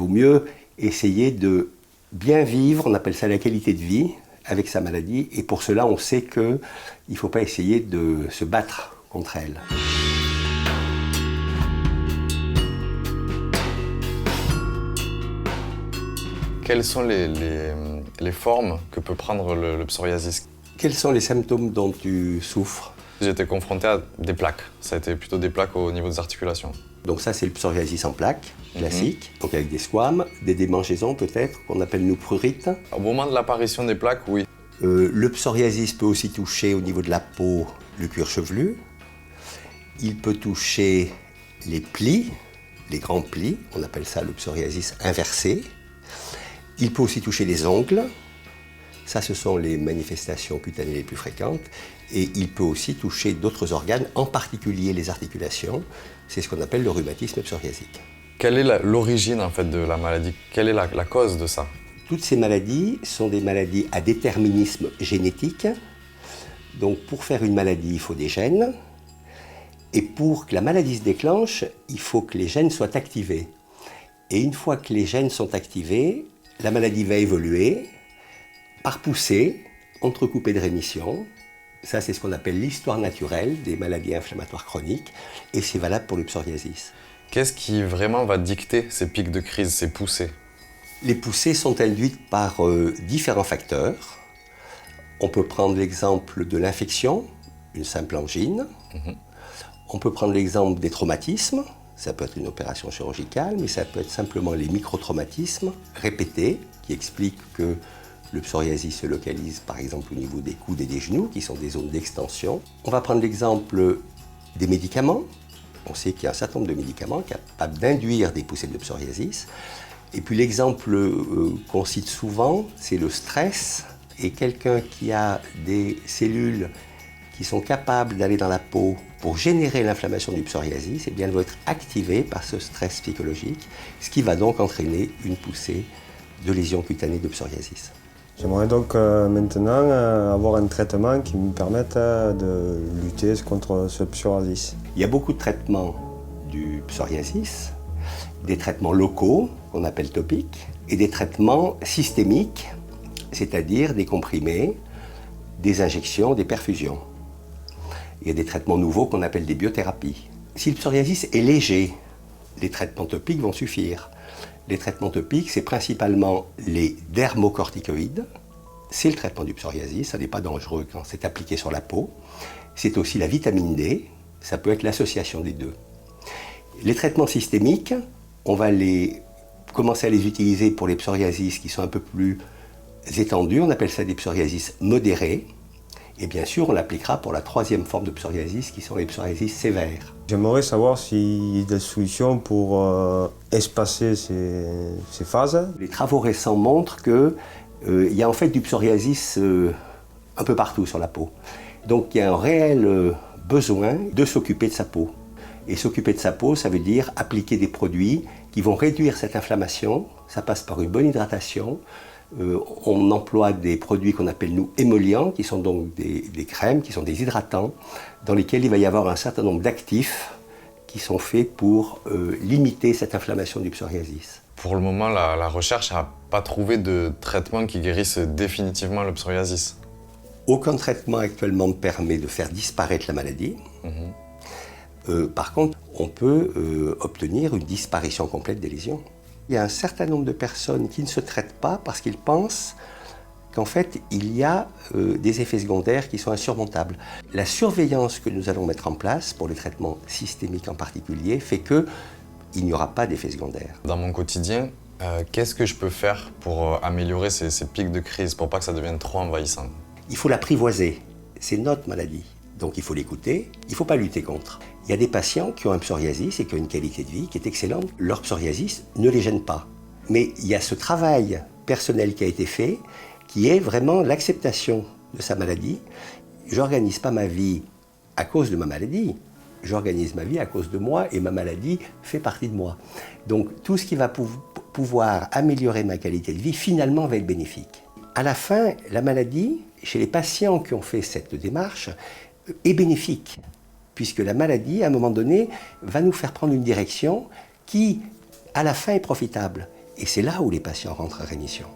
vaut mieux essayer de bien vivre, on appelle ça la qualité de vie, avec sa maladie. Et pour cela, on sait qu'il ne faut pas essayer de se battre contre elle. Quelles sont les formes que peut prendre le psoriasis? Quels sont les symptômes dont tu souffres? J'ai été confronté à des plaques. Ça a été plutôt des plaques au niveau des articulations. Donc ça, c'est le psoriasis en plaques, classique, donc avec des squames, des démangeaisons peut-être, qu'on appelle nous prurites. Au moment de l'apparition des plaques, oui. Le psoriasis peut aussi toucher au niveau de la peau le cuir chevelu. Il peut toucher les plis, les grands plis, on appelle ça le psoriasis inversé. Il peut aussi toucher les ongles. Ça, ce sont les manifestations cutanées les plus fréquentes. Et il peut aussi toucher d'autres organes, en particulier les articulations. C'est ce qu'on appelle le rhumatisme psoriasique. Quelle est l'origine en fait de la maladie? Quelle est la cause de ça? Toutes ces maladies sont des maladies à déterminisme génétique. Donc pour faire une maladie, il faut des gènes. Et pour que la maladie se déclenche, il faut que les gènes soient activés. Et une fois que les gènes sont activés, la maladie va évoluer par poussée, entrecoupée de rémission. Ça, c'est ce qu'on appelle l'histoire naturelle des maladies inflammatoires chroniques. Et c'est valable pour le psoriasis. Qu'est-ce qui vraiment va dicter ces pics de crise, ces poussées? Les poussées sont induites par différents facteurs. On peut prendre l'exemple de l'infection, une simple angine. On peut prendre l'exemple des traumatismes. Ça peut être une opération chirurgicale, mais ça peut être simplement les microtraumatismes répétés qui expliquent que le psoriasis se localise par exemple au niveau des coudes et des genoux, qui sont des zones d'extension. On va prendre l'exemple des médicaments. On sait qu'il y a un certain nombre de médicaments capables d'induire des poussées de psoriasis. Et puis l'exemple qu'on cite souvent, c'est le stress. Et quelqu'un qui a des cellules qui sont capables d'aller dans la peau pour générer l'inflammation du psoriasis, eh bien, elle va être activée par ce stress psychologique, ce qui va donc entraîner une poussée de lésions cutanées de psoriasis. J'aimerais donc maintenant avoir un traitement qui me permette de lutter contre ce psoriasis. Il y a beaucoup de traitements du psoriasis, des traitements locaux, qu'on appelle topiques, et des traitements systémiques, c'est-à-dire des comprimés, des injections, des perfusions. Il y a des traitements nouveaux qu'on appelle des biothérapies. Si le psoriasis est léger, les traitements topiques vont suffire. Les traitements topiques, c'est principalement les dermocorticoïdes. C'est le traitement du psoriasis, ça n'est pas dangereux quand c'est appliqué sur la peau. C'est aussi la vitamine D, ça peut être l'association des deux. Les traitements systémiques, on va commencer à les utiliser pour les psoriasis qui sont un peu plus étendus. On appelle ça des psoriasis modérés. Et bien sûr, on l'appliquera pour la troisième forme de psoriasis, qui sont les psoriasis sévères. J'aimerais savoir s'il y a des solutions pour espacer ces phases. Les travaux récents montrent qu'il y a en fait du psoriasis un peu partout sur la peau. Donc il y a un réel besoin de s'occuper de sa peau. Et s'occuper de sa peau, ça veut dire appliquer des produits qui vont réduire cette inflammation. Ça passe par une bonne hydratation. On emploie des produits qu'on appelle nous émollients, qui sont donc des crèmes, qui sont des hydratants, dans lesquels il va y avoir un certain nombre d'actifs qui sont faits pour limiter cette inflammation du psoriasis. Pour le moment, la recherche n'a pas trouvé de traitement qui guérisse définitivement le psoriasis. Aucun traitement actuellement ne permet de faire disparaître la maladie. Par contre, on peut obtenir une disparition complète des lésions. Il y a un certain nombre de personnes qui ne se traitent pas parce qu'ils pensent qu'en fait, il y a des effets secondaires qui sont insurmontables. La surveillance que nous allons mettre en place, pour les traitements systémiques en particulier, fait qu'il n'y aura pas d'effets secondaires. Dans mon quotidien, qu'est-ce que je peux faire pour améliorer ces pics de crise, pour pas que ça devienne trop envahissant? Il faut l'apprivoiser. C'est notre maladie. Donc il faut l'écouter, il ne faut pas lutter contre. Il y a des patients qui ont un psoriasis et qui ont une qualité de vie qui est excellente. Leur psoriasis ne les gêne pas. Mais il y a ce travail personnel qui a été fait, qui est vraiment l'acceptation de sa maladie. Je n'organise pas ma vie à cause de ma maladie. J'organise ma vie à cause de moi et ma maladie fait partie de moi. Donc tout ce qui va pouvoir améliorer ma qualité de vie, finalement, va être bénéfique. À la fin, la maladie, chez les patients qui ont fait cette démarche, est bénéfique, puisque la maladie, à un moment donné, va nous faire prendre une direction qui, à la fin, est profitable. Et c'est là où les patients rentrent en rémission.